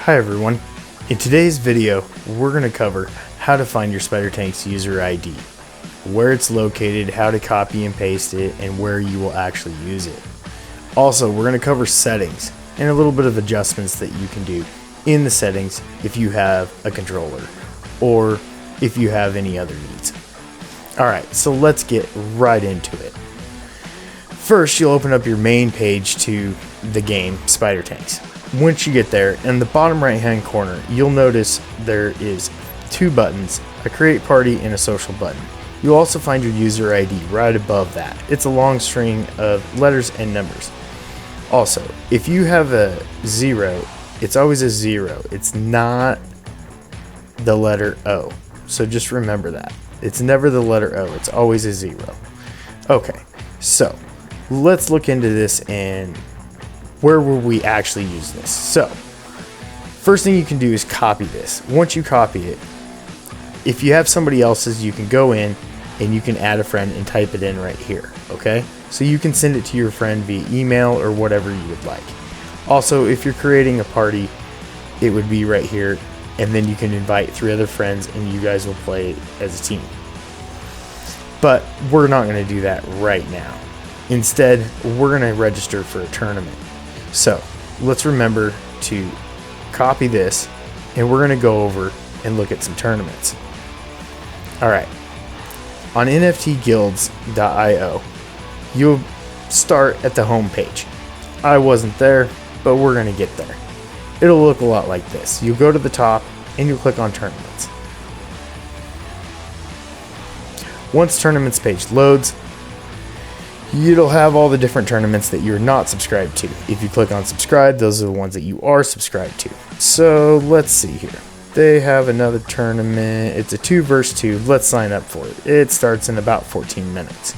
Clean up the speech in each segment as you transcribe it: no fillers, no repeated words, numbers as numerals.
Hi everyone. In today's video, we're going to cover how to find your SpiderTanks user ID, where it's located, how to copy and paste it, and where you will actually use it. Also, we're going to cover settings and a little bit of adjustments that you can do in the settings if you have a controller or if you have any other needs. Alright, so let's get right into it. First, you'll open up your main page to the game, SpiderTanks. Once you get there, in the bottom right hand corner, you'll notice there is two buttons, a create party and a social button. You'll also find your user ID right above that. It's a long string of letters and numbers. Also, if you have a 0, it's always a 0. It's not the letter O. So just remember that. It's never the letter O. It's always a 0. Okay, so let's look into this and where will we actually use this. So first thing you can do is copy this. Once you copy it, if you have somebody else's, you can go in and you can add a friend and type it in right here. Okay, so you can send it to your friend via email or whatever you would like. Also, if you're creating a party, it would be right here, and then you can invite 3 other friends and you guys will play as a team. But we're not going to do that right now. Instead, we're going to register for a tournament. So let's remember to copy this and we're going to go over and look at some tournaments. Alright, on nftguilds.io, you'll start at the home page. I wasn't there, but we're going to get there. It'll look a lot like this. You'll go to the top and you'll click on tournaments. Once tournaments page loads, it'll have all the different tournaments that you're not subscribed to. If you click on subscribe, those are the ones that you are subscribed to. So let's see here. They have another tournament. It's a 2 versus 2. Let's sign up for it. It starts in about 14 minutes.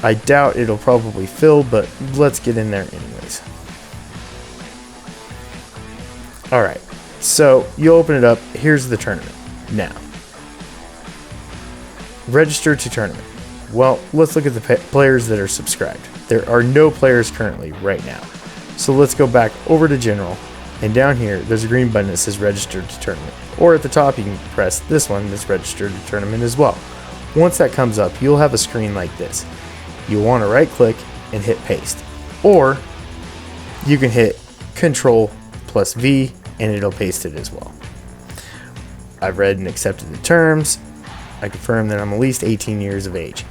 I doubt it'll probably fill, but let's get in there anyways. Alright, so you open it up. Here's the tournament. Now, register to tournament. Well, let's look at the players that are subscribed. There are no players currently right now. So let's go back over to general, and down here there's a green button that says register to tournament. Or at the top you can press this one that's registered to tournament as well. Once that comes up, you'll have a screen like this. You'll want to right click and hit paste. Or you can hit Ctrl+V and it'll paste it as well. I've read and accepted the terms. I confirm that I'm at least 18 years of age.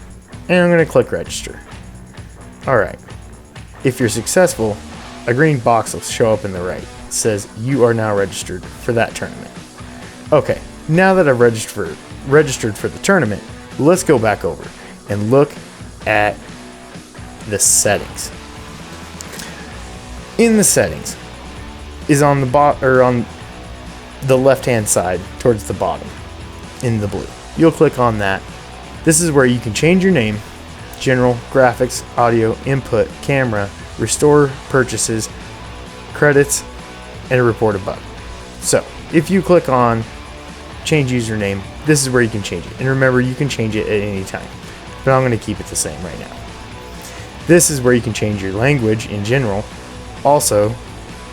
And I'm going to click register. Alright, if you're successful, a green box will show up in the right. It says you are now registered for that tournament. Okay, now that I've registered for the tournament, let's go back over and look at the settings. In the settings is on the left hand side towards the bottom in the blue. You'll click on that. This is where you can change your name, general, graphics, audio, input, camera, restore purchases, credits, and a report a bug. So if you click on change username, this is where you can change it. And remember, you can change it at any time, but I'm going to keep it the same right now. This is where you can change your language in general. Also,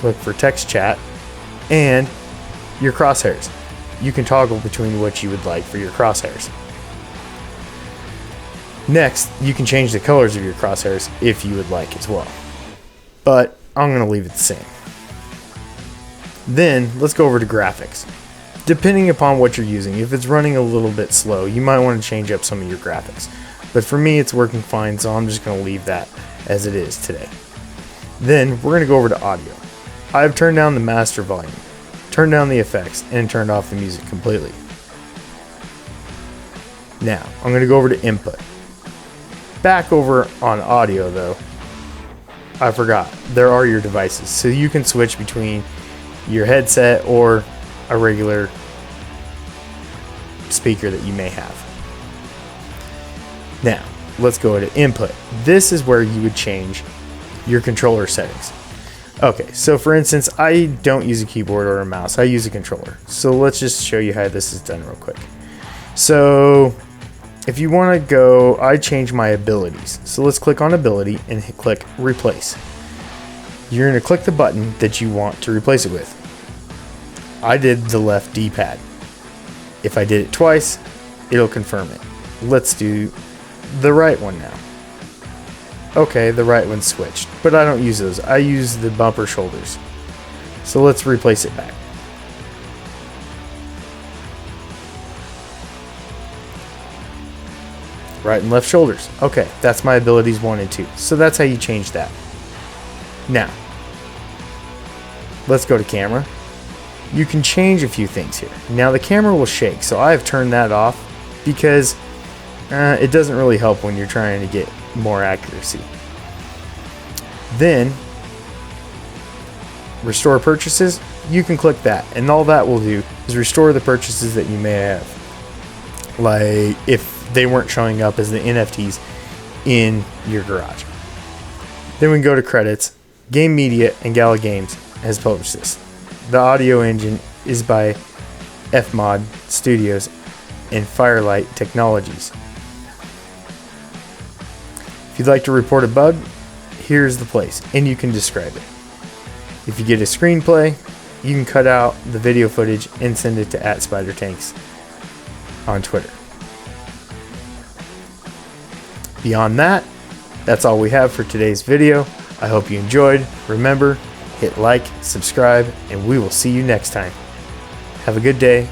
look for text chat and your crosshairs. You can toggle between what you would like for your crosshairs. Next, you can change the colors of your crosshairs if you would like as well. But I'm going to leave it the same. Then, let's go over to graphics. Depending upon what you're using, if it's running a little bit slow, you might want to change up some of your graphics. But for me, it's working fine, so I'm just going to leave that as it is today. Then, we're going to go over to audio. I've turned down the master volume, turned down the effects, and turned off the music completely. Now, I'm going to go over to input. Back over on audio though, I forgot, there are your devices. So you can switch between your headset or a regular speaker that you may have. Now, let's go to input. This is where you would change your controller settings. Okay, so for instance, I don't use a keyboard or a mouse. I use a controller. So let's just show you how this is done real quick. So if you want to go, I change my abilities. So let's click on ability and click replace. you're going to click the button that you want to replace it with. I did the left D-pad. If I did it twice, it'll confirm it. Let's do the right one now. Okay, the right one's switched, but I don't use those. I use the bumper shoulders. So let's replace it back. Right and left shoulders. Okay, that's my abilities 1 and 2. So that's how you change that. Now, let's go to camera. You can change a few things here. Now the camera will shake, so I've turned that off because it doesn't really help when you're trying to get more accuracy. Then, restore purchases, you can click that, and all that will do is restore the purchases that you may have. Like if they weren't showing up as the NFTs in your garage. Then we can go to credits. Game Media and Gala Games has published this. The audio engine is by FMod Studios and Firelight Technologies. If you'd like to report a bug, here's the place, and you can describe it. If you get a screenplay, you can cut out the video footage and send it to @SpiderTanks on Twitter. Beyond that, that's all we have for today's video. I hope you enjoyed. Remember, hit like, subscribe, and we will see you next time. Have a good day.